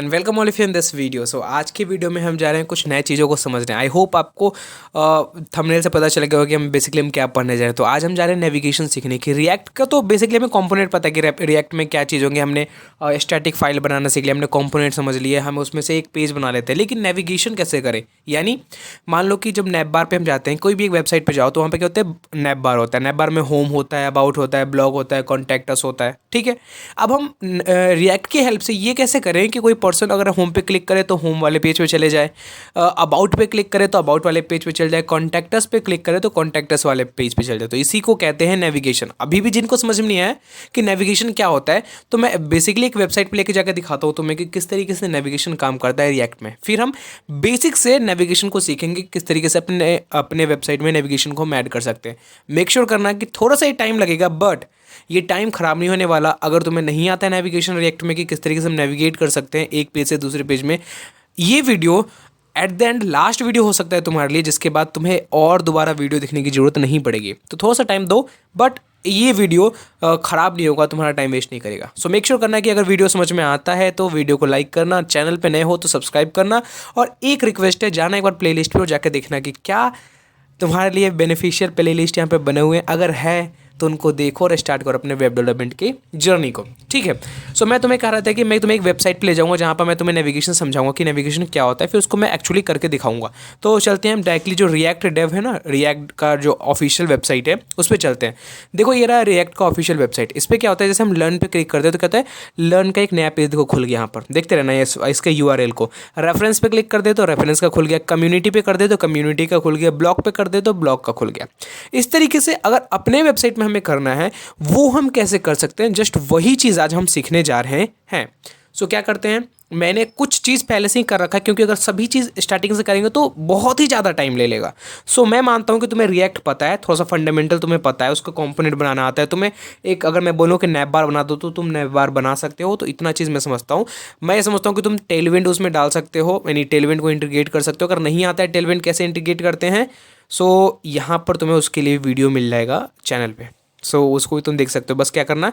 And welcome all of you in this video. So आज की video में हम जा रहे हैं कुछ नए चीज़ों को समझने। आई होप आपको थंबनेल से पता चल गया होगा कि हम बेसिकली क्या पढ़ने जा रहे हैं। तो आज हम जा रहे हैं नेविगेशन सीखने की। रिएक्ट का तो बेसिकली हमें कंपोनेंट पता है कि रिएक्ट में क्या चीज़ होंगे। हमने स्टैटिक फाइल बनाना सीख लिया, हमने कंपोनेंट समझ लिए, हम उसमें से एक पेज बना लेते हैं। लेकिन नेविगेशन कैसे करें? यानी मान लो कि जब नैप बार पे हम जाते हैं, कोई भी एक वेबसाइट पे जाओ तो वहाँ पे क्या होता है, नैप बार होता है। नैप बार में होम होता है, अबाउट होता है, ब्लॉग होता है, कॉन्टैक्ट अस होता है। ठीक है, अब हम रिएक्ट की हेल्प से ये कैसे करें कि कोई पर्सन अगर होम पे क्लिक करे तो होम वाले पेज पे चले जाए, अबाउट पे क्लिक करे तो अबाउट वाले पेज पे चले जाए, कॉन्टैक्टस पे क्लिक करे तो कॉन्टैक्टस वाले पेज पे चले जाए। तो इसी को कहते हैं नेविगेशन। अभी भी जिनको समझ में नहीं आया कि नेविगेशन क्या होता है, तो मैं बेसिकली एक वेबसाइट पे लेके जाकर दिखाता हूँ तुम्हें कि किस तरीके से नेविगेशन काम करता है रिएक्ट में। फिर हम बेसिक से नेविगेशन को सीखेंगे, किस तरीके से अपने वेबसाइट में नेविगेशन को हम ऐड कर सकते हैं। मेक श्योर करना कि थोड़ा सा ही टाइम लगेगा, बट ये टाइम खराब नहीं होने वाला। अगर तुम्हें नहीं आता है नेविगेशन रिएक्ट में कि किस तरीके से हम नेविगेट कर सकते हैं एक पेज से दूसरे पेज में, ये video at the end last video हो सकता है तुम्हारे लिए, जिसके बाद तुम्हें और दोबारा वीडियो देखने की जरूरत नहीं पड़ेगी। तो थोड़ा सा टाइम दो, बट ये वीडियो ख़राब नहीं होगा, तुम्हारा टाइम वेस्ट नहीं करेगा। सो मेक श्योर करना कि अगर वीडियो समझ में आता है तो वीडियो को लाइक करना, चैनल पे नए हो तो सब्सक्राइब करना, और एक रिक्वेस्ट है, जाना एक बार प्लेलिस्ट पे और जाकर देखना कि क्या तुम्हारे लिए बेनिफिशियल प्लेलिस्ट यहाँ पे बने हुए हैं। अगर है तो उनको देखो और स्टार्ट करो अपने वेब डेवलपमेंट की जर्नी को। ठीक है, सो मैं तुम्हें कह रहा था कि मैं तुम्हें एक वेबसाइट पे ले जाऊंगा जहाँ पर मैं तुम्हें नेविगेशन समझाऊंगा कि नेविगेशन क्या होता है, फिर उसको मैं एक्चुअली करके दिखाऊंगा। तो चलते हैं हम डायरेक्टली जो रिएक्ट डेव है ना, रिएक्ट का जो ऑफिशियल वेबसाइट है उस पर चलते हैं। देखो ये रहा रिएक्ट का ऑफिशियल वेबसाइट। इस पर क्या होता है, जैसे हम लर्न पे क्लिक करते हैं तो कहता है लर्न का एक नया पेज देखो खुल गया। यहाँ पर देखते रहना इसके URL को। रेफरेंस पे क्लिक कर दे तो रेफरेंस का खुल गया, कम्युनिटी पे कर दे तो कम्युनिटी का खुल गया, ब्लॉग पे कर दे तो ब्लॉग का खुल गया। इस तरीके से अगर अपने वेबसाइट में हमें करना है वो हम कैसे कर सकते हैं, जस्ट वही चीज़ आज हम सीखने जा रहे हैं। सो क्या करते हैं, मैंने कुछ चीज़ पहले से ही कर रखा है, क्योंकि अगर सभी चीज़ स्टार्टिंग से करेंगे तो बहुत ही ज़्यादा टाइम ले लेगा। सो मैं मानता हूँ कि तुम्हें रिएक्ट पता है, थोड़ा सा फंडामेंटल तुम्हें पता है, उसका कंपोनेंट बनाना आता है तुम्हें। एक अगर मैं बोलूँ कि नैप बार बना दो तो तुम नैप बार बना सकते हो। तो इतना चीज़ मैं समझता हूँ। मैं ये समझता हूँ कि तुम टेलविंड उसमें डाल सकते हो, यानी टेलविंड को इंटीग्रेट कर सकते हो। अगर नहीं आता है टेलविंड कैसे इंटीग्रेट करते हैं, सो यहाँ पर तुम्हें उसके लिए वीडियो मिल जाएगा चैनल पर। सो उसको भी तुम देख सकते हो। बस क्या करना,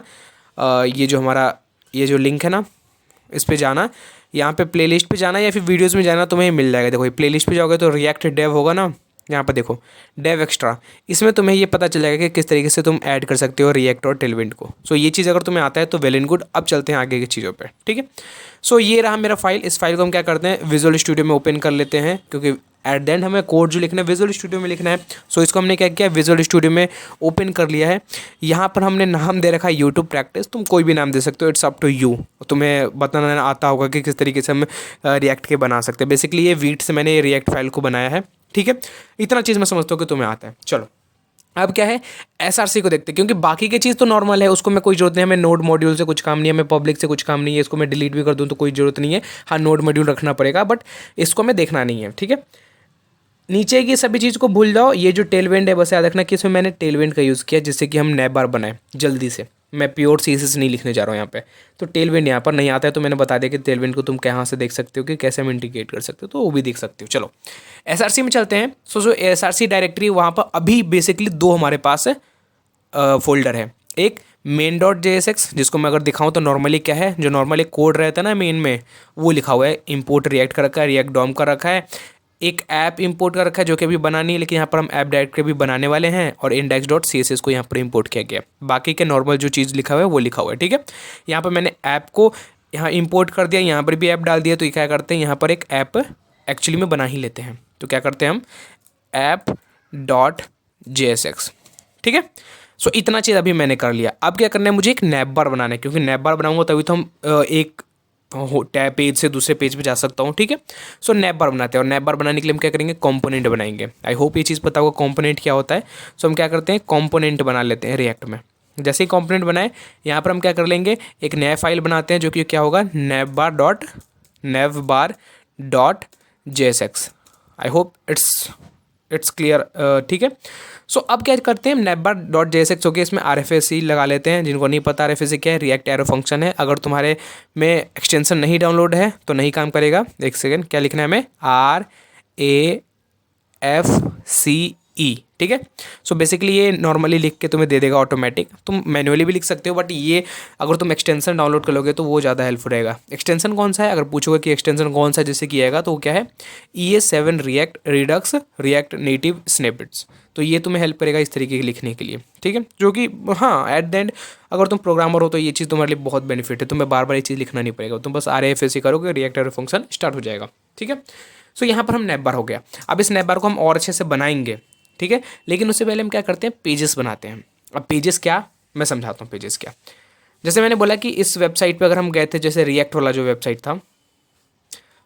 ये जो हमारा ये जो लिंक है ना, इस पे जाना, यहाँ पे प्लेलिस्ट पे जाना या फिर वीडियोस में जाना, तुम्हें मिल जाएगा। देखो ये प्लेलिस्ट पे जाओगे तो रिएक्ट डेव होगा ना, यहाँ पर देखो डेव एक्स्ट्रा। इसमें तुम्हें ये पता चल जाएगा कि किस तरीके से तुम ऐड कर सकते हो रिएक्ट और टेलविंड को। सो ये चीज़ अगर तुम्हें आता है तो वेल एंड गुड। अब चलते हैं आगे की चीज़ों पे। ठीक है, सो ये रहा मेरा फाइल। इस फाइल को हम क्या करते हैं, विजुअल स्टूडियो में ओपन कर लेते हैं, क्योंकि एट द एंड हमें कोड जो लिखना है विजुअल स्टूडियो में लिखना है। सो इसको हमने क्या किया, विजुअल स्टूडियो में ओपन कर लिया है। यहाँ पर हमने नाम दे रखा है यूट्यूब प्रैक्टिस। तुम कोई भी नाम दे सकते हो, इट्स अप टू यू। तुम्हें बताना आता होगा कि किस तरीके से हम रिएक्ट के बना सकते हैं। बेसिकली ये वीट से मैंने रिएक्ट फाइल को बनाया है। ठीक है, इतना चीज़ मैं समझता हूँ कि तुम्हें आता है। चलो अब क्या है, SRC को देखते हैं, क्योंकि बाकी की चीज़ तो नॉर्मल है, उसको मैं कोई जरूरत नहीं है। हमें नोड मॉड्यूल से कुछ काम नहीं है, हमें पब्लिक से कुछ काम नहीं है। इसको मैं डिलीट भी कर दूँ तो कोई ज़रूरत नहीं है। हाँ, नोड मॉड्यूल रखना पड़ेगा, बट इसको हमें देखना नहीं है। ठीक है, नीचे की सभी चीज़ को भूल जाओ। ये जो टेलविंड है बस याद रखना कि इसमें मैंने टेलविंड का यूज़ किया, जिससे कि हम नैप बार बनाए जल्दी से। मैं प्योर CSS नहीं लिखने जा रहा हूँ यहाँ पे। तो टेलविंड यहाँ पर नहीं आता है, तो मैंने बता दिया कि टेलविंड को तुम कहाँ से देख सकते हो, कि कैसे हम इंटीग्रेट कर सकते हो, तो वो भी देख सकते हो। चलो SRC में चलते हैं। सो SRC डायरेक्टरी, वहाँ पर अभी बेसिकली दो हमारे पास फोल्डर है। एक main.jsx, जिसको मैं अगर दिखाऊं तो नॉर्मली क्या है, जो नॉर्मली कोड रहता है ना मेन में, वो लिखा हुआ है। इंपोर्ट रिएक्ट का रखा है, रिएक्ट डॉम का रखा है, एक ऐप इंपोर्ट कर रखा है जो कि अभी बनानी है, लेकिन यहाँ पर हम ऐप डायरेक्टरी भी बनाने वाले हैं, और index.css को यहाँ पर इंपोर्ट किया गया। बाकी के नॉर्मल जो चीज़ लिखा हुआ है वो लिखा हुआ है। ठीक है, यहाँ पर मैंने ऐप को यहाँ इंपोर्ट कर दिया, यहाँ पर भी ऐप डाल दिया। तो ये क्या करते हैं, यहाँ पर एक ऐप एक्चुअली में बना ही लेते हैं। तो क्या करते हैं हम, app.jsx। ठीक है, सो इतना चीज़ अभी मैंने कर लिया। अब क्या करना है, मुझे एक नैप बार बनाना है, क्योंकि नैप बार बनाऊंगा तभी तो हम एक टैब पेज से दूसरे पेज पे जा सकता हूँ। ठीक है, सो नैप बार बनाते हैं, और नैप बार बनाने के लिए हम क्या करेंगे, कंपोनेंट बनाएंगे। आई होप ये चीज़ पता होगा कंपोनेंट क्या होता है। सो हम क्या करते हैं, कंपोनेंट बना लेते हैं रिएक्ट में। जैसे ही कंपोनेंट बनाए, यहाँ पर हम क्या कर लेंगे, एक नया फाइल बनाते हैं, जो कि क्या होगा, navbar.jsx। I hope it's clear. ठीक है, सो अब क्या करते हैं, navbar.jsx हो गया, इसमें RFC लगा लेते हैं। जिनको नहीं पता RFC क्या है, रिएक्ट एरो फंक्शन है। अगर तुम्हारे में एक्सटेंशन नहीं डाउनलोड है तो नहीं काम करेगा। एक सेकेंड, क्या लिखना है हमें, RAFCE। ठीक है। सो बेसिकली ये नॉर्मली लिख के तुम्हें दे देगा ऑटोमेटिक, तुम मैन्युअली भी लिख सकते हो, बट ये अगर तुम एक्सटेंशन डाउनलोड कर लोगे तो वो ज़्यादा हेल्पफुल रहेगा। एक्सटेंशन कौन सा है, अगर पूछोगे कि एक्सटेंशन कौन सा जिससे किया जाएगा, तो वो क्या है, ES7 react Redux react native snippets. तो ये तुम्हें हेल्प करेगा इस तरीके के लिखने के लिए, ठीक है। जो कि हाँ एट द एंड अगर तुम प्रोग्रामर हो तो ये चीज़ तुम्हारे लिए बहुत बेनिफिट है, तुम्हें बार बार ये चीज़ लिखना नहीं पड़ेगा, तुम बस RAFC करोगे, रिएक्ट फंक्शन स्टार्ट हो जाएगा, ठीक है। सो यहाँ पर हम नैप बार हो गया। अब इस नैप बार को हम और अच्छे से बनाएंगे, ठीक है, लेकिन उससे पहले हम क्या करते हैं, पेजेस बनाते हैं। अब पेजेस क्या, मैं समझाता हूँ पेजेस क्या। जैसे मैंने बोला कि इस वेबसाइट पे अगर हम गए थे, जैसे रिएक्ट वाला जो वेबसाइट था,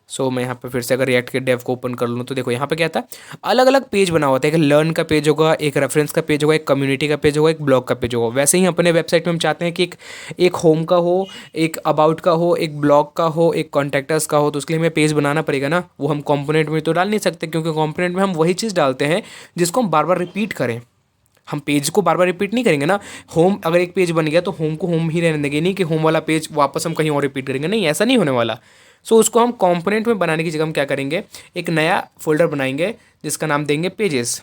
सो मैं यहाँ पे फिर से अगर रिएक्ट के डेव को ओपन कर लूँ तो देखो यहाँ पे क्या था, अलग अलग पेज बना हुआ था। एक लर्न का पेज होगा, एक रेफरेंस का पेज होगा, एक कम्युनिटी का पेज होगा, एक ब्लॉग का पेज होगा। वैसे ही अपने वेबसाइट में हम चाहते हैं कि एक होम का हो, एक अबाउट का हो, एक ब्लॉग का हो, एक कॉन्टैक्टर्स का हो। तो उसके लिए हमें पेज बनाना पड़ेगा ना, वो हम कॉम्पोनेंट में तो डाल नहीं सकते, क्योंकि कॉम्पोनेंट में हम वही चीज़ डालते हैं जिसको हम बार बार रिपीट करें। हम पेज को बार बार रिपीट नहीं करेंगे ना। होम अगर एक पेज बन गया तो होम को होम ही रहने देंगे, नहीं कि होम वाला पेज वापस हम कहीं और रिपीट करेंगे, नहीं, ऐसा नहीं होने वाला। सो उसको हम कंपोनेंट में बनाने की जगह हम क्या करेंगे, एक नया फोल्डर बनाएंगे जिसका नाम देंगे पेजेस,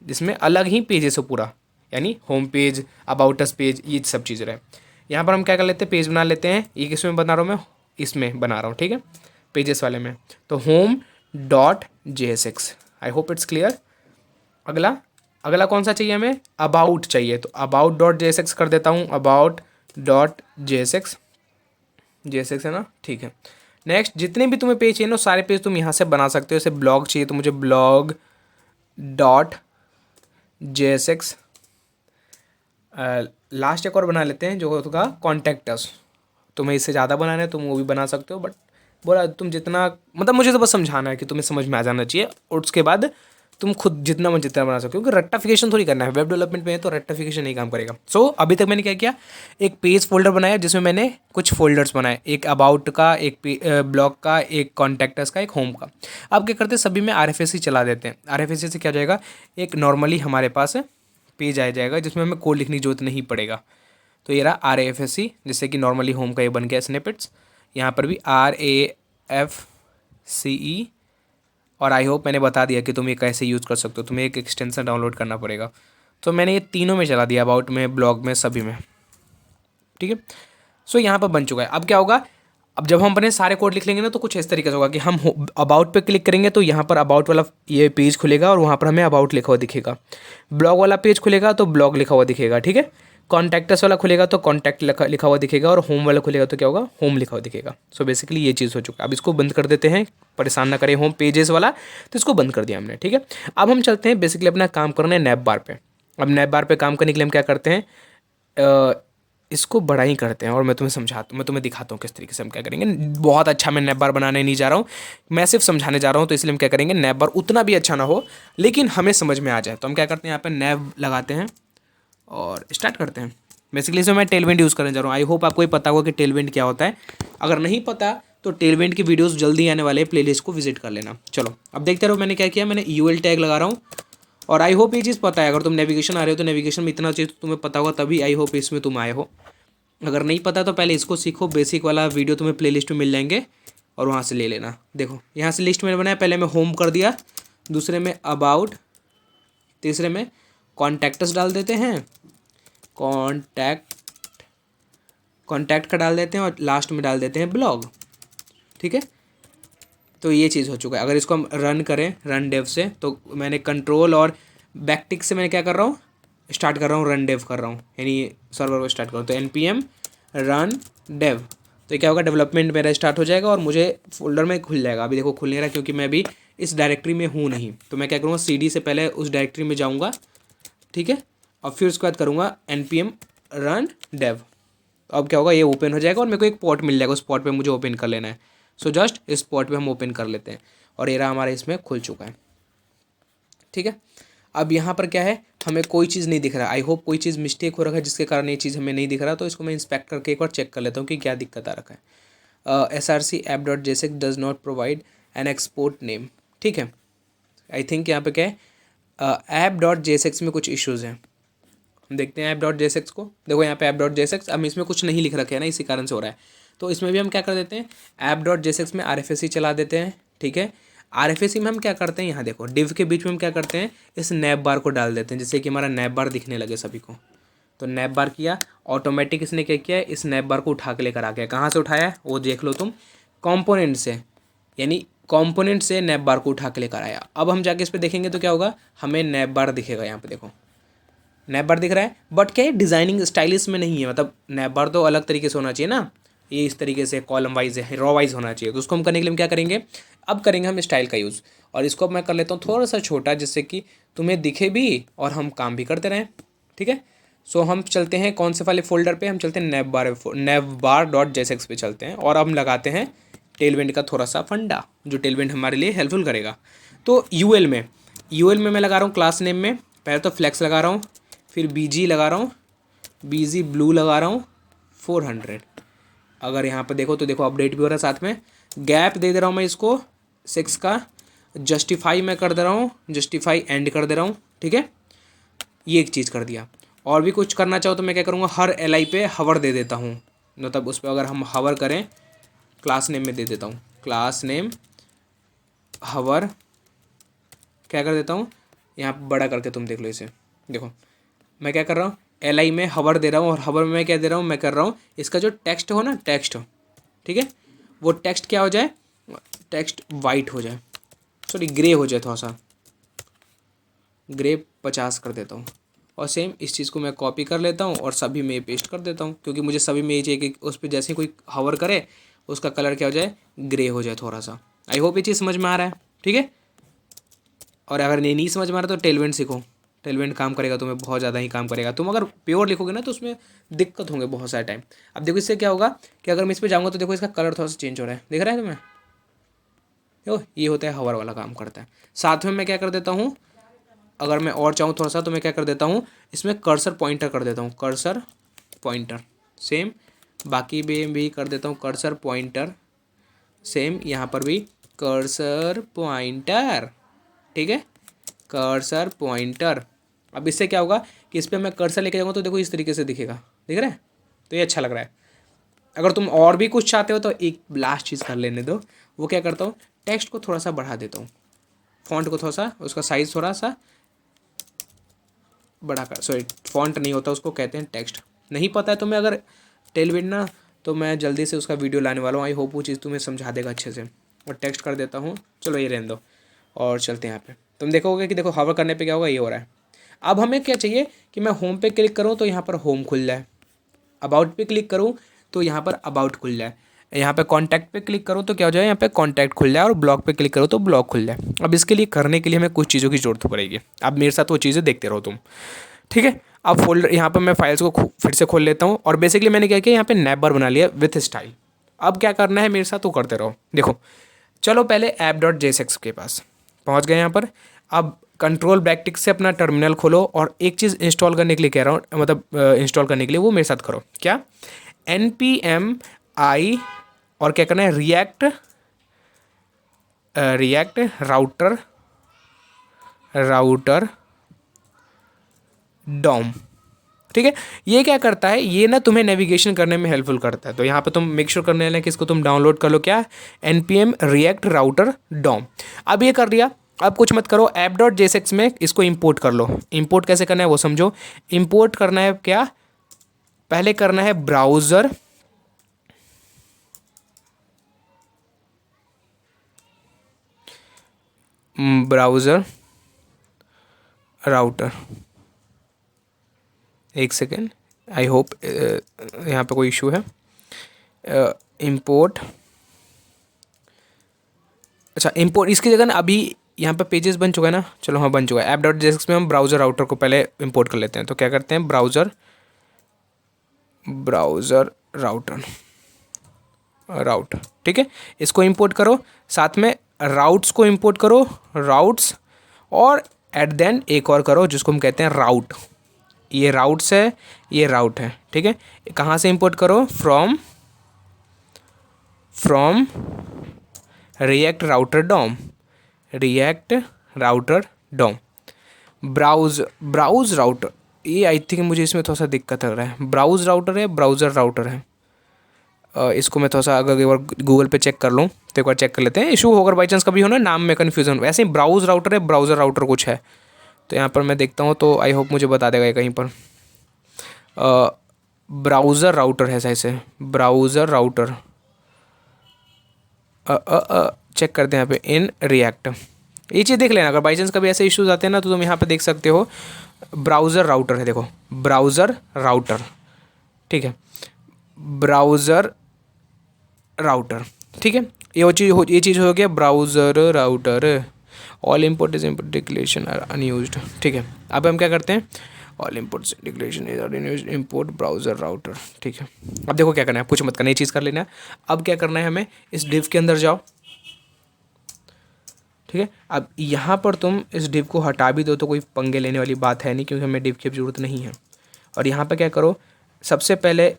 जिसमें अलग ही पेजेस हो पूरा, यानी home page, about us page, ये सब चीज़ें रहे। यहाँ पर हम क्या कर लेते हैं, पेज बना लेते हैं। ये किसमें बना रहा हूँ मैं, इसमें बना रहा हूँ, ठीक है, पेजेस वाले में। तो home.jsx, I hope it's clear. अगला अगला कौन सा चाहिए हमें, अबाउट चाहिए, तो about.jsx कर देता हूँ, about.jsx, JSX है ना, ठीक है। नेक्स्ट जितने भी तुम्हें पेज चाहिए ना, सारे पेज तुम यहाँ से बना सकते हो। जैसे ब्लॉग चाहिए तो मुझे blog.jsx, लास्ट एक और बना लेते हैं जो होगा कॉन्टैक्ट अस। तुम्हें इससे ज़्यादा बनाना है तुम वो भी बना सकते हो, बट बोला तुम जितना, मतलब मुझे तो बस समझाना है कि तुम्हें समझ में आ जाना चाहिए, और उसके बाद तुम खुद जितना मन जितना बना सकते हो, क्योंकि रट्टाफिकेशन थोड़ी करना है। वेब डेवलपमेंट में है तो रट्टाफिकेशन नहीं काम करेगा। सो अभी तक मैंने क्या किया, एक पेज फोल्डर बनाया जिसमें मैंने कुछ फोल्डर्स बनाए, एक अबाउट का, एक ब्लॉग का, एक कॉन्टैक्टर्स का, एक होम का। अब क्या करते हैं, सभी में RFC चला देते हैं। RFC से क्या हो जाएगा, एक नॉर्मली हमारे पास पेज आ जाएगा जिसमें हमें कोड लिखने की जरूरत नहीं पड़ेगा। तो ये रहा RAFC, जिससे कि नॉर्मली होम का ये बन गया स्निपेट्स। यहाँ पर भी RAFCE, और आई होप मैंने बता दिया कि तुम ये कैसे यूज़ कर सकते हो। तुम्हें एक एक्सटेंशन डाउनलोड करना पड़ेगा। तो मैंने ये तीनों में चला दिया, अबाउट में, ब्लॉग में, सभी में, ठीक है। सो यहाँ पर बन चुका है। अब क्या होगा, अब जब हम अपने सारे कोड लिख लेंगे ना तो कुछ इस तरीके से होगा कि हम अबाउट पे क्लिक करेंगे तो यहाँ पर अबाउट वाला ये पेज खुलेगा और वहाँ पर हमें अबाउट लिखा हुआ दिखेगा। ब्लॉग वाला पेज खुलेगा तो ब्लॉग लिखा हुआ दिखेगा, ठीक है। कॉन्टैक्टस वाला खुलेगा तो कॉन्टैक्ट लिखा हुआ दिखेगा, और होम वाला खुलेगा तो क्या होगा, होम लिखा हुआ दिखेगा। सो बेसिकली ये चीज़ हो चुका है। अब इसको बंद कर देते हैं, परेशान ना करें होम पेजेस वाला, तो इसको बंद कर दिया हमने, ठीक है। अब हम चलते हैं बेसिकली अपना काम करने नैप बार पे। अब नैप बार पे काम करने के लिए हम क्या करते हैं, इसको बड़ा ही करते हैं, और मैं तुम्हें दिखाता हूँ किस तरीके से हम क्या करेंगे। बहुत अच्छा मैं नैप बार बनाने नहीं जा रहा हूँ, मैं सिर्फ समझाने जा रहा हूँ। तो इसलिए हम क्या करेंगे, नैप बार उतना भी अच्छा ना हो लेकिन हमें समझ में आ जाए। तो हम क्या करते हैं, यहाँ पे नैप लगाते हैं और स्टार्ट करते हैं। बेसिकली इसमें मैं टेलविंड यूज़ करने जा रहा हूँ। आई होप आपको ही पता होगा कि टेलविंड क्या होता है। अगर नहीं पता तो टेलविंड की वीडियोस जल्दी आने वाले प्लेलिस्ट को विजिट कर लेना। चलो अब देखते रहो मैंने क्या किया, मैंने UL टैग लगा रहा हूँ, और आई होप ये चीज़ पता है। अगर तुम नेविगेशन आ रहे हो तो नेविगेशन में इतना चीज़ तुम्हें पता होगा, तभी आई होप इसमें तुम आए हो। अगर नहीं पता तो पहले इसको सीखो, बेसिक वाला वीडियो तुम्हें प्लेलिस्ट में मिल जाएंगे और वहाँ से ले लेना। देखो यहाँ से लिस्ट मैंने बनाया, पहले मैं होम कर दिया, दूसरे में अबाउट, तीसरे में कॉन्टैक्टस डाल देते हैं, कॉन्टैक्ट का डाल देते हैं, और लास्ट में डाल देते हैं ब्लॉग, ठीक है। तो ये चीज़ हो चुका है। अगर इसको हम रन करें रन डेव से, तो मैंने कंट्रोल और बैकटिक से मैंने क्या कर रहा हूँ, स्टार्ट कर रहा हूँ, रन डेव कर रहा हूँ, यानी सर्वर को स्टार्ट करो। तो NPM रन डेव, तो क्या होगा, डेवलपमेंट मेरा स्टार्ट हो जाएगा और मुझे फोल्डर में खुल जाएगा। अभी देखो खुल नहीं रहा क्योंकि मैं अभी इस डायरेक्टरी में हूँ नहीं। तो मैं क्या करूँगा, CD से पहले उस डायरेक्टरी में जाऊँगा, ठीक है, और फिर उसके बाद करूँगा NPM रन डेव। अब क्या होगा, ये ओपन हो जाएगा और मेरे को एक पॉट मिल जाएगा, उस पॉट पे मुझे ओपन कर लेना है। सो जस्ट इस पॉट पे हम ओपन कर लेते हैं, और एरा हमारा इसमें खुल चुका है, ठीक है। अब यहाँ पर क्या है, हमें कोई चीज़ नहीं दिख रहा। आई होप कोई चीज़ मिस्टेक हो रखा है जिसके कारण ये चीज़ हमें नहीं दिख रहा। तो इसको मैं इंस्पेक्ट करके एक बार चेक कर लेता हूँ कि क्या दिक्कत आ रखा है। SRC app.jsx does not provide an export name, ठीक है। आई थिंक यहाँ पे क्या है, app.jsx में कुछ इश्यूज़ हैं। हम देखते हैं app.jsx को। देखो यहाँ पे app.jsx, अब इसमें कुछ नहीं लिख रखा है ना, इसी कारण से हो रहा है। तो इसमें भी हम क्या कर देते हैं, app.jsx में RFC चला देते हैं, ठीक है। RFC में हम क्या करते हैं, यहाँ देखो डिव के बीच में हम क्या करते हैं, इस नैप बार को डाल देते हैं जिससे कि हमारा नैप बार दिखने लगे सभी को। तो नैप बार किया, ऑटोमेटिक इसने क्या किया, इस नैप बार को उठा के लेकर आ गया। कहाँ से उठाया है वो देख लो तुम, कंपोनेंट से, यानी कंपोनेंट से नैप बार को उठा के लेकर आया। अब हम जाके इस पर देखेंगे तो क्या होगा, हमें नैप बार दिखेगा। यहाँ पे देखो नैप बार दिख रहा है, बट क्या है डिज़ाइनिंग स्टाइलिश में नहीं है, मतलब नैप बार तो अलग तरीके से होना चाहिए ना, ये इस तरीके से कॉलम वाइज है, रॉ वाइज होना चाहिए। तो उसको हम करने के लिए हम क्या करेंगे, अब करेंगे हम स्टाइल का यूज़, और इसको मैं कर लेता हूँ थोड़ा सा छोटा जिससे कि तुम्हें दिखे भी और हम काम भी करते रहें। ठीक है, सो हम चलते हैं कौन से वाले फोल्डर पे, हम चलते हैं navbar.jsx पे चलते हैं, और हम लगाते हैं टेलविंड का थोड़ा सा फंडा, जो टेलविंड हमारे लिए हेल्पफुल करेगा। तो यूएल में मैं लगा रहा हूँ क्लास नेम में, पहले तो फ्लेक्स लगा रहा हूँ, फिर बीजी लगा रहा हूँ, बीजी ब्लू लगा रहा हूँ 400। अगर यहाँ पे देखो तो देखो अपडेट भी हो रहा है, साथ में गैप दे रहा हूँ मैं इसको 6 का, जस्टिफाई मैं कर दे रहा हूँ, जस्टिफाई एंड कर दे रहा हूँ। ठीक है, ये एक चीज़ कर दिया। और भी कुछ करना चाहो तो मैं क्या करूँगा, हर LI पे हवर दे देता हूँ, मतलब उस पर अगर हम हवर करें, क्लास नेम में दे देता हूँ, क्लास नेम हवर क्या कर देता हूँ, यहाँ पे बड़ा करके तुम देख लो इसे। देखो मैं क्या कर रहा हूँ, LI में हवर दे रहा हूँ, और हवर में मैं क्या दे रहा हूँ, मैं कर रहा हूँ इसका जो टेक्स्ट हो ना, टेक्स्ट हो, ठीक है, वो टेक्स्ट क्या हो जाए, टेक्स्ट वाइट हो जाए, सॉरी ग्रे हो जाए, थोड़ा सा ग्रे 50 कर देता हूँ। और सेम इस चीज़ को मैं कॉपी कर लेता हूँ और सभी में पेस्ट कर देता हूँ, क्योंकि मुझे सभी में ये चाहिए कि उस पर जैसे ही कोई हवर करे उसका कलर क्या हो जाए, ग्रे हो जाए थोड़ा सा। आई होप ये चीज़ समझ में आ रहा है। ठीक है, और अगर नहीं समझ में आ रहा तो टेलविंड सीखो, टेलविंड काम करेगा, तुम्हें बहुत ज़्यादा ही काम करेगा। तुम अगर प्योर लिखोगे ना तो उसमें दिक्कत होंगे बहुत सारे टाइम। अब देखो इससे क्या होगा कि अगर मैं इस पर जाऊँगा तो देखो इसका कलर थोड़ा सा चेंज हो रहा है, दिख रहा है तुम्हें, ये होता है हवर वाला काम करता है। साथ में मैं क्या कर देता हूँ, अगर मैं और चाहूँ थोड़ा सा तो मैं क्या कर देता हूँ, इसमें कर्सर पॉइंटर कर देता हूँ, कर्सर पॉइंटर सेम, बाकी भी कर देता हूँ कर्सर पॉइंटर सेम, यहाँ पर भी कर्सर पॉइंटर। ठीक है, कर्सर पॉइंटर। अब इससे क्या होगा कि इस पर मैं कर्सर लेके जाऊँगा तो देखो इस तरीके से दिखेगा, दिख रहा है, तो ये अच्छा लग रहा है। अगर तुम और भी कुछ चाहते हो तो एक लास्ट चीज़ कर लेने दो, वो क्या करता हूँ, टेक्स्ट को थोड़ा सा बढ़ा देता हूँ, फॉन्ट को थोड़ा सा, उसका साइज़ थोड़ा सा बड़ा कर, सॉरी फॉन्ट नहीं होता उसको कहते हैं टेक्स्ट। नहीं पता है तुम्हें अगर टेलविंड ना, तो मैं जल्दी से उसका वीडियो लाने वाला हूँ, आई होप वो चीज़ तुम्हें समझा देगा अच्छे से। और टेक्स्ट कर देता हूँ, चलो ये रहने दो और चलते हैं यहाँ पे। तुम देखोगे कि देखो हवर करने पे क्या होगा, ये हो रहा है। अब हमें क्या चाहिए कि मैं होम पे क्लिक करूँ तो यहाँ पर होम खुल जाए, अबाउट पे क्लिक करूँ तो यहाँ पर अबाउट खुल जाए, यहाँ पे कॉन्टैक्ट पे क्लिक करो तो क्या हो जाए, यहाँ पे कॉन्टैक्ट खुल जाए, और ब्लॉग पे क्लिक करो तो ब्लॉग खुल जाए। अब इसके लिए करने के लिए हमें कुछ चीज़ों की जरूरत पड़ेगी। अब मेरे साथ वो चीज़ें देखते रहो तुम। ठीक है, अब फोल्डर यहाँ पर मैं फाइल्स को फिर से खोल लेता हूँ, और बेसिकली मैंने क्या किया, यहाँ पे नैप बार बना लिया विथ स्टाइल। अब क्या करना है मेरे साथ वो करते रहो। देखो चलो पहले app.jsx के पास पहुँच गए यहाँ पर। अब कंट्रोल बैक टिक से अपना टर्मिनल खोलो, और एक चीज़ इंस्टॉल करने के लिए कह रहा हूँ, मतलब इंस्टॉल करने के लिए वो मेरे साथ करो, क्या npmi, और क्या करना है, रिएक्ट राउटर डॉम। ठीक है, ये क्या करता है, ये ना तुम्हें नेविगेशन करने में हेल्पफुल करता है। तो यहाँ पे तुम मेक श्योर करने वाले कि इसको तुम डाउनलोड कर लो, क्या npm रिएक्ट राउटर डॉम। अब ये कर लिया, अब कुछ मत करो, app.jsx में इसको इंपोर्ट कर लो। इंपोर्ट कैसे करना है वो समझो। इंपोर्ट करना है क्या, पहले करना है ब्राउज़र राउटर, एक सेकेंड, आई होप यहाँ पे कोई इशू है। इंपोर्ट, अच्छा इंपोर्ट, इसकी जगह ना अभी यहाँ पे पेजेस बन चुका है ना, चलो हाँ बन चुका है। app.jsx में हम ब्राउज़र राउटर को पहले इंपोर्ट कर लेते हैं। तो क्या करते हैं, ब्राउज़र राउटर, ठीक है, इसको इंपोर्ट करो, साथ में राउट्स को इंपोर्ट करो, राउट्स, और एट देन एक और करो जिसको हम कहते हैं राउट। ये राउट्स है, ये राउट है, ठीक है। कहाँ से इंपोर्ट करो, from React Router DOM, browser router. ये आई थिंक मुझे इसमें थोड़ा सा दिक्कत लग रहा है, ब्राउज राउटर है, ब्राउज़र राउटर है, इसको मैं थोड़ा सा अगर एक बार गूगल पे चेक कर लूँ तो एक बार चेक कर लेते हैं। इशू होकर बाई चांस कभी हो ना, नाम में कन्फ्यूज़न, वैसे ही ब्राउज राउटर है, ब्राउज़र राउटर कुछ है। तो यहाँ पर मैं देखता हूँ तो आई होप मुझे बता देगा ये कहीं पर। ब्राउज़र राउटर है सही से, ब्राउज़र राउटर। चेक करते हैं यहाँ पे इन रिएक्ट, ये चीज़ देख लेना। अगर बाई चांस कभी ऐसे इश्यूज आते हैं ना तो तुम यहाँ पे देख सकते हो। ब्राउज़र राउटर है, देखो ब्राउज़र राउटर, ठीक है, ब्राउज़र राउटर, ठीक है। ये चीज़ हो गया browser router. All import is import declaration unused, ठीक है। अब हम क्या करते हैं, all import declaration is unused import browser router, ठीक है। अब देखो क्या करना है, कुछ मत करना, ये चीज़ कर लेना है। अब क्या करना है हमें, इस डिव के अंदर जाओ, ठीक है। अब यहाँ पर तुम इस डिव को हटा भी दो तो कोई पंगे लेने वाली बात है नहीं, क्योंकि हमें डिव की ज़रूरत नहीं है। और यहाँ पर क्या करो, सबसे पहले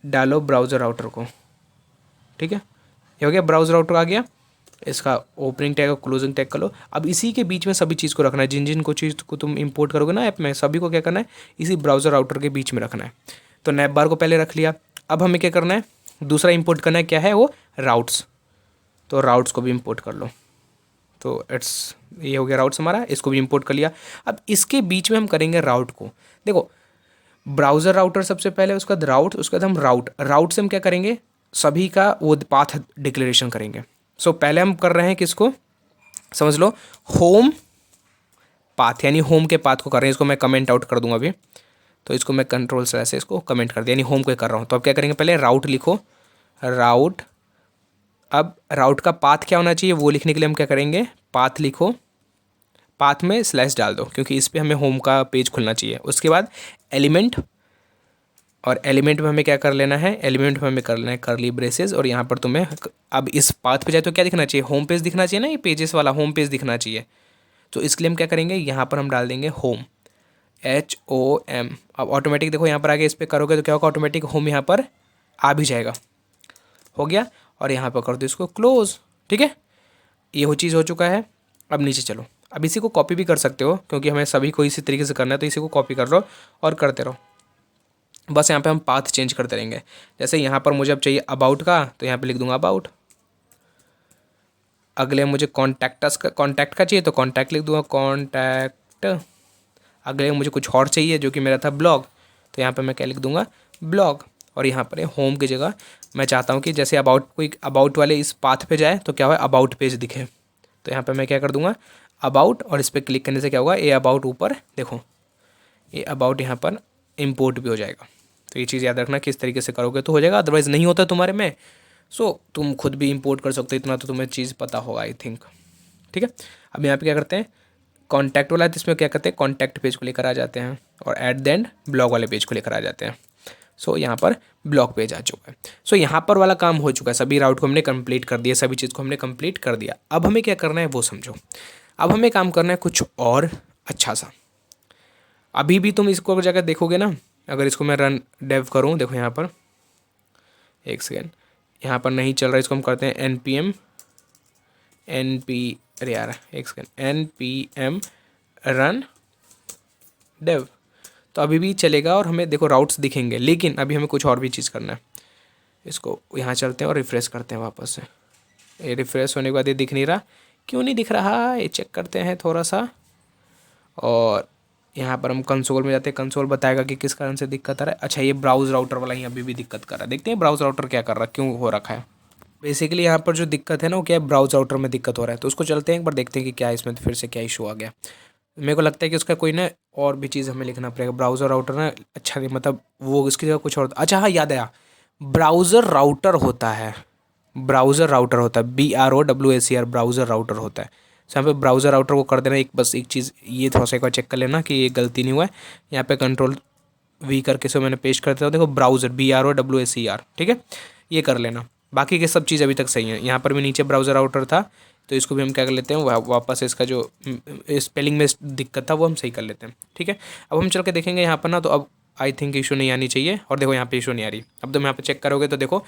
डालो ब्राउज़र राउटर को, ठीक है। ये हो गया, ब्राउज़र राउटर आ गया। इसका ओपनिंग टैग और क्लोजिंग टैग कर लो। अब इसी के बीच में सभी चीज़ को रखना है, जिन जिन को चीज़ को तुम इंपोर्ट करोगे ना ऐप में, सभी को क्या करना है, इसी ब्राउज़र राउटर के बीच में रखना है। तो नैप बार को पहले रख लिया। अब हमें क्या करना है, दूसरा इंपोर्ट करना है, क्या है वो, राउट्स। तो राउट्स को भी इंपोर्ट कर लो। तो ये हो गया राउट्स हमारा, इसको भी इंपोर्ट कर लिया। अब इसके बीच में हम करेंगे राउट को। देखो ब्राउज़र राउटर सबसे पहले, उसके बाद राउट, उसके बाद हम राउट से हम क्या करेंगे, सभी का वो पाथ डिक्लेरेशन करेंगे। सो पहले हम कर रहे हैं किसको, समझ लो, होम पाथ, यानी होम के पाथ को कर रहे हैं। इसको मैं कमेंट आउट कर दूंगा अभी, तो इसको मैं कंट्रोल से ऐसे इसको कमेंट कर दिया, यानी होम को कर रहा हूँ। तो अब क्या करेंगे, पहले राउट लिखो, राउट। अब राउट का पाथ क्या होना चाहिए वो लिखने के लिए हम क्या करेंगे, पाथ लिखो, पाथ में स्लैश डाल दो, क्योंकि इस पर हमें होम का पेज खुलना चाहिए। उसके बाद एलिमेंट, और एलिमेंट में हमें क्या कर लेना है, एलिमेंट में हमें कर लेना है करली ब्रेसेस। और यहाँ पर तुम्हें अब इस पाथ पे जाए तो क्या दिखना चाहिए, होम पेज दिखना चाहिए ना, ये पेजेस वाला होम पेज दिखना चाहिए। तो इसके लिए हम क्या करेंगे, यहाँ पर हम डाल देंगे होम, HOM। अब ऑटोमेटिक देखो यहाँ पर आगे इस पर करोगे तो क्या होगा, ऑटोमेटिक होम यहाँ पर आ भी जाएगा। हो गया, और यहाँ पर कर दो इसको क्लोज, ठीक है। ये हो चीज़ हो चुका है। अब नीचे चलो, अब इसी को कॉपी भी कर सकते हो, क्योंकि हमें सभी को इसी तरीके से करना है। तो इसी को कॉपी कर लो और करते रहो, बस यहाँ पे हम पाथ चेंज करते रहेंगे। जैसे यहाँ पर मुझे अब चाहिए अबाउट का, तो यहाँ पे लिख दूंगा अबाउट। अगले मुझे कॉन्टैक्ट का चाहिए तो कॉन्टैक्ट लिख दूंगा, कॉन्टैक्ट। अगले मुझे कुछ और चाहिए जो कि मेरा था ब्लॉग, तो यहाँ पे मैं क्या लिख दूंगा, ब्लॉग। और यहाँ पर होम की जगह मैं चाहता हूँ कि जैसे अबाउट, कोई अबाउट वाले इस पाथ पे जाए तो क्या हुआ, अबाउट पेज दिखे। तो यहाँ पे मैं क्या कर दूंगा, अबाउट, और इस पर क्लिक करने से क्या होगा, ये अबाउट ऊपर देखो, ये अबाउट यहाँ पर इम्पोर्ट भी हो जाएगा। तो ये चीज़ याद रखना, किस तरीके से करोगे तो हो जाएगा, अदरवाइज़ नहीं होता तुम्हारे में। सो तुम खुद भी इंपोर्ट कर सकते हो, इतना तो तुम्हें चीज़ पता होगा आई थिंक, ठीक है। अब यहाँ पे क्या करते हैं, कॉन्टैक्ट वाला है तो इसमें क्या करते हैं, कॉन्टैक्ट पेज को लेकर आ जाते हैं, और एट द एंड ब्लॉग वाले पेज को लेकर आ जाते हैं। सो यहाँ पर ब्लॉग पेज आ चुका है। सो यहाँ पर वाला काम हो चुका है, सभी राउट को हमने कंप्लीट कर दिया, सभी चीज़ को हमने कंप्लीट कर दिया। अब हमें क्या करना है वो समझो। अब हमें काम करना है कुछ और अच्छा सा। अभी भी तुम इसको अगर जाकर देखोगे ना, अगर इसको मैं रन डेव करूँ, देखो यहाँ पर एक सेकेंड, यहाँ पर नहीं चल रहा, इसको हम करते हैं अरे यार एक सेकेंड, NPM रन डेव, तो अभी भी चलेगा और हमें देखो राउट्स दिखेंगे। लेकिन अभी हमें कुछ और भी चीज़ करना है। इसको यहाँ चलते हैं और रिफ़्रेश करते हैं वापस से। ये रिफ़्रेश होने के बाद ये दिख नहीं रहा, क्यों नहीं दिख रहा, ये चेक करते हैं थोड़ा सा। और यहाँ पर हम कंसोल में जाते हैं, कंसोल बताएगा कि किस कारण से दिक्कत आ रहा है। अच्छा, ये ब्राउज़ राउटर वाला ही अभी भी दिक्कत कर रहा है। देखते हैं ब्राउज़ राउटर क्या कर रहा है, क्यों हो रखा है। बेसिकली यहाँ पर जो दिक्कत है ना वो क्या है, ब्राउज़ राउटर में दिक्कत हो रहा है। तो उसको चलते हैं एक बार, देखते हैं कि क्या इसमें फिर से क्या इशू आ गया। मेरे को लगता है कि उसका कोई ना और भी चीज़ हमें लिखना पड़ेगा। ब्राउज़र राउटर ना अच्छा नहीं, मतलब वो उसकी जगह कुछ और। अच्छा हाँ, याद आया, ब्राउज़र राउटर होता है, ब्राउज़र राउटर होता है, BROWACR, ब्राउज़र राउटर होता है। तो यहाँ पे ब्राउज़र राउटर को कर देना। एक बस एक चीज़ ये थोड़ा सा एक बार चेक कर लेना कि ये गलती नहीं हुआ है। यहाँ पे कंट्रोल V करके सो मैंने पेस्ट कर दिया, देखो ब्राउज़र BROWACR, ठीक है, ये कर लेना। बाकी के सब चीज़ अभी तक सही है। यहाँ पर भी नीचे ब्राउज़र राउटर था, तो इसको भी हम क्या कर लेते हैं, वापस इसका जो स्पेलिंग में दिक्कत था वो हम सही कर लेते हैं, ठीक है। अब हम चल के देखेंगे यहाँ पर ना, तो अब आई थिंक इशू नहीं आनी चाहिए। और देखो यहाँ पे इशू नहीं आ रही। अब तुम यहाँ पे चेक करोगे तो देखो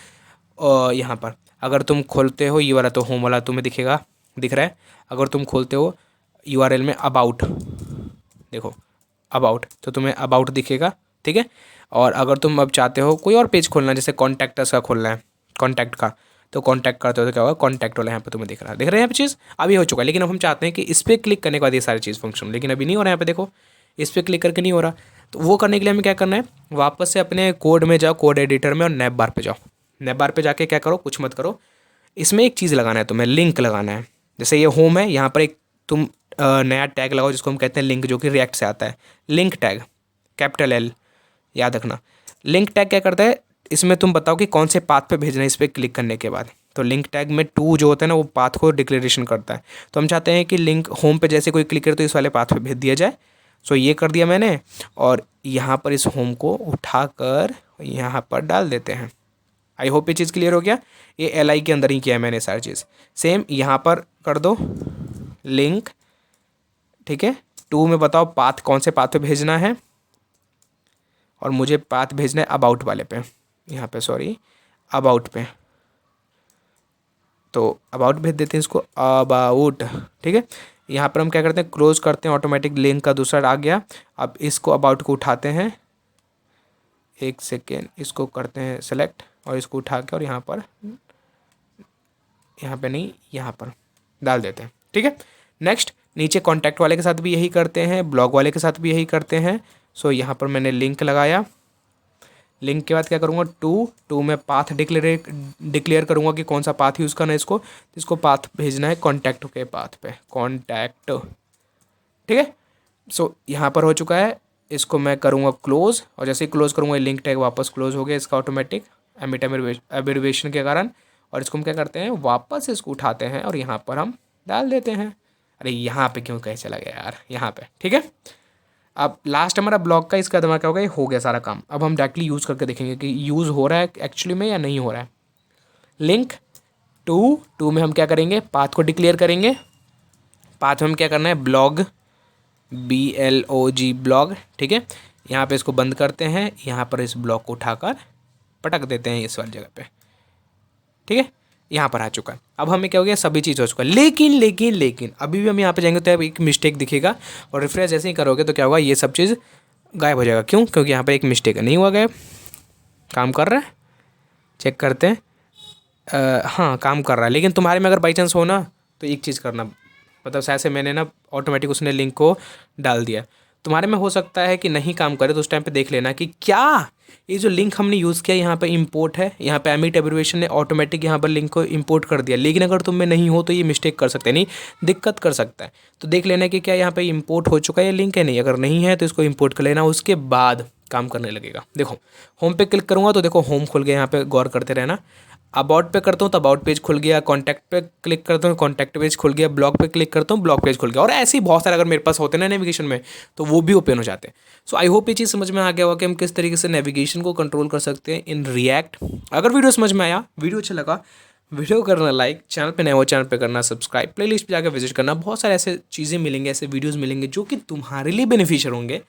यहाँ पर अगर तुम खोलते हो ये वाला, तो होम वाला तुम्हें दिखेगा, दिख रहा है। अगर तुम खोलते हो URL में अबाउट, देखो अबाउट, तो तुम्हें अबाउट दिखेगा, ठीक है। और अगर तुम अब चाहते हो कोई और पेज खोलना, जैसे कॉन्टैक्ट अस का खोलना है, कॉन्टैक्ट का, तो कॉन्टैक्ट करते हो तो क्या होगा, कॉन्टैक्ट वाला यहाँ पे तुम्हें दिख रहा है यहाँ पे चीज़ अभी हो चुका है। लेकिन अब हम चाहते हैं कि इस पर क्लिक करने के बाद ये सारी चीज़ फंक्शन, लेकिन अभी नहीं हो रहा है यहाँ पे देखो, इस पर क्लिक करके नहीं हो रहा। तो वो करने के लिए हमें क्या करना है, वापस से अपने कोड में जाओ, कोड एडिटर में, और नैप बार पे जाओ। नैप बार पे जाके क्या करो, कुछ मत करो, इसमें एक चीज़ लगाना है तुम्हें, लिंक लगाना है। जैसे ये होम है, यहाँ पर एक तुम नया टैग लगाओ जिसको हम कहते हैं लिंक, जो कि रिएक्ट से आता है, लिंक टैग, कैपिटल L, याद रखना। लिंक टैग क्या करता है, इसमें तुम बताओ कि कौन से पाथ पे भेजना है इस पर क्लिक करने के बाद। तो लिंक टैग में 2 जो होता है ना, वो पाथ को डिक्लेरेशन करता है। तो हम चाहते हैं कि लिंक होम पे जैसे कोई क्लिक करे तो इस वाले पाथ पे भेज दिया जाए। सो ये कर दिया मैंने, और यहाँ पर इस होम को उठाकर यहाँ पर डाल देते हैं। आई होप ये चीज़ क्लियर हो गया। ये LI के अंदर ही किया है मैंने सारी चीज़। सेम यहाँ पर कर दो लिंक, ठीक है। 2 में बताओ पाथ, कौन से पाथ पे भेजना है, और मुझे पाथ भेजना है अबाउट वाले पे, यहाँ पे सॉरी, अबाउट पे। तो अबाउट भेज देते हैं इसको, अबाउट, ठीक है। यहाँ पर हम क्या करते हैं, क्लोज करते हैं, ऑटोमेटिक लिंक का दूसरा आ गया। अब इसको अबाउट को उठाते हैं, 1 सेकेंड, इसको करते हैं सेलेक्ट, और इसको उठा के और यहाँ पर नहीं, यहाँ पर डाल देते हैं, ठीक है। नेक्स्ट, नीचे कॉन्टैक्ट वाले के साथ भी यही करते हैं, ब्लॉग वाले के साथ भी यही करते हैं। सो यहाँ पर मैंने लिंक लगाया, लिंक के बाद क्या करूँगा, 2 में पाथ डिक्लेयर करूँगा कि कौन सा पाथ यूज़ करना है इसको पाथ भेजना है कॉन्टैक्ट के पाथ पे, कॉन्टैक्ट, ठीक है। सो यहाँ पर हो चुका है, इसको मैं करूँगा क्लोज, और जैसे ही क्लोज करूँगा लिंक टैग वापस क्लोज हो गया इसका ऑटोमेटिक एब्रिविएशन के कारण। और इसको हम क्या करते हैं, वापस इसको उठाते हैं और यहाँ पर हम डाल देते हैं। अरे यहाँ पे क्यों कहीं चला गया यार, यहाँ पे, ठीक है। अब लास्ट हमारा ब्लॉग का, इसका दिमाग क्या होगा, ये हो गया सारा काम। अब हम डायरेक्टली यूज़ करके देखेंगे कि यूज़ हो रहा है एक्चुअली में या नहीं हो रहा है। लिंक 2 में हम क्या करेंगे, पाथ को डिक्लेयर करेंगे। पाथ में हम क्या करना है, ब्लॉग, BLOG, ब्लॉग, ठीक है। यहाँ पे इसको बंद करते हैं, यहाँ पर इस ब्लॉग को उठाकर पटक देते हैं इस वाली जगह पे, ठीक है। यहाँ पर आ चुका है। अब हमें क्या हो गया, सभी चीज़ हो चुका है। लेकिन अभी भी हम यहाँ पे जाएंगे तो एक मिस्टेक दिखेगा, और रिफ्रेश जैसे ही करोगे तो क्या होगा, ये सब चीज़ गायब हो जाएगा। क्यों? क्योंकि यहाँ पे एक मिस्टेक है, नहीं हुआ गायब, काम कर रहा है, चेक करते हैं। हाँ काम कर रहा है, लेकिन तुम्हारे में अगर बाई चांस हो ना, तो एक चीज़ करना, मतलब ऐसे मैंने ना ऑटोमेटिक उसने लिंक को डाल दिया, तुम्हारे में हो सकता है कि नहीं काम करे, तो उस टाइम पे देख लेना कि क्या ये जो लिंक हमने यूज़ किया यहाँ पे इंपोर्ट है, यहाँ पे एमिट एब्रिविएशन ने ऑटोमेटिक यहाँ पर लिंक को इंपोर्ट कर दिया। लेकिन अगर तुम में नहीं हो तो ये मिस्टेक कर सकते हैं, नहीं दिक्कत कर सकता है। तो देख लेना कि क्या यहाँ पे इंपोर्ट हो चुका है ये लिंक है, नहीं, अगर नहीं है तो इसको इंपोर्ट कर लेना, उसके बाद काम करने लगेगा। देखो होम पे क्लिक करूँगा तो देखो होम खुल गया, यहाँ पे गौर करते रहना। अबाउट पे करता हूँ तो अबाउट पेज खुल गया, कॉन्टैक्ट पे क्लिक करता हूँ कॉन्टैक्ट पेज खुल गया, ब्लॉग पे क्लिक करता हूँ ब्लॉग पेज खुल गया, और ऐसे ही बहुत सारे अगर मेरे पास होते हैं ना नेविगेशन में, तो वो भी ओपन हो जाते हैं। सो आई होप ये चीज़ समझ में आ गया होगा कि हम किस तरीके से नेविगेशन को कंट्रोल कर सकते हैं इन रिएक्ट। अगर वीडियो समझ में आया, वीडियो अच्छा लगा, वीडियो करना लाइक, चैनल पे नए हो चैनल पे करना सब्सक्राइब, प्लेलिस्ट पे जाकर विजिट करना। बहुत सारे ऐसे चीज़ें मिलेंगे, ऐसे वीडियोज़ मिलेंगे जो कि तुम्हारे लिए बेनिफिशियल होंगे।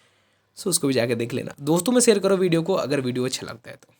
सो उसको भी जाकर देख लेना, दोस्तों में शेयर करो वीडियो को अगर वीडियो अच्छा लगता है तो।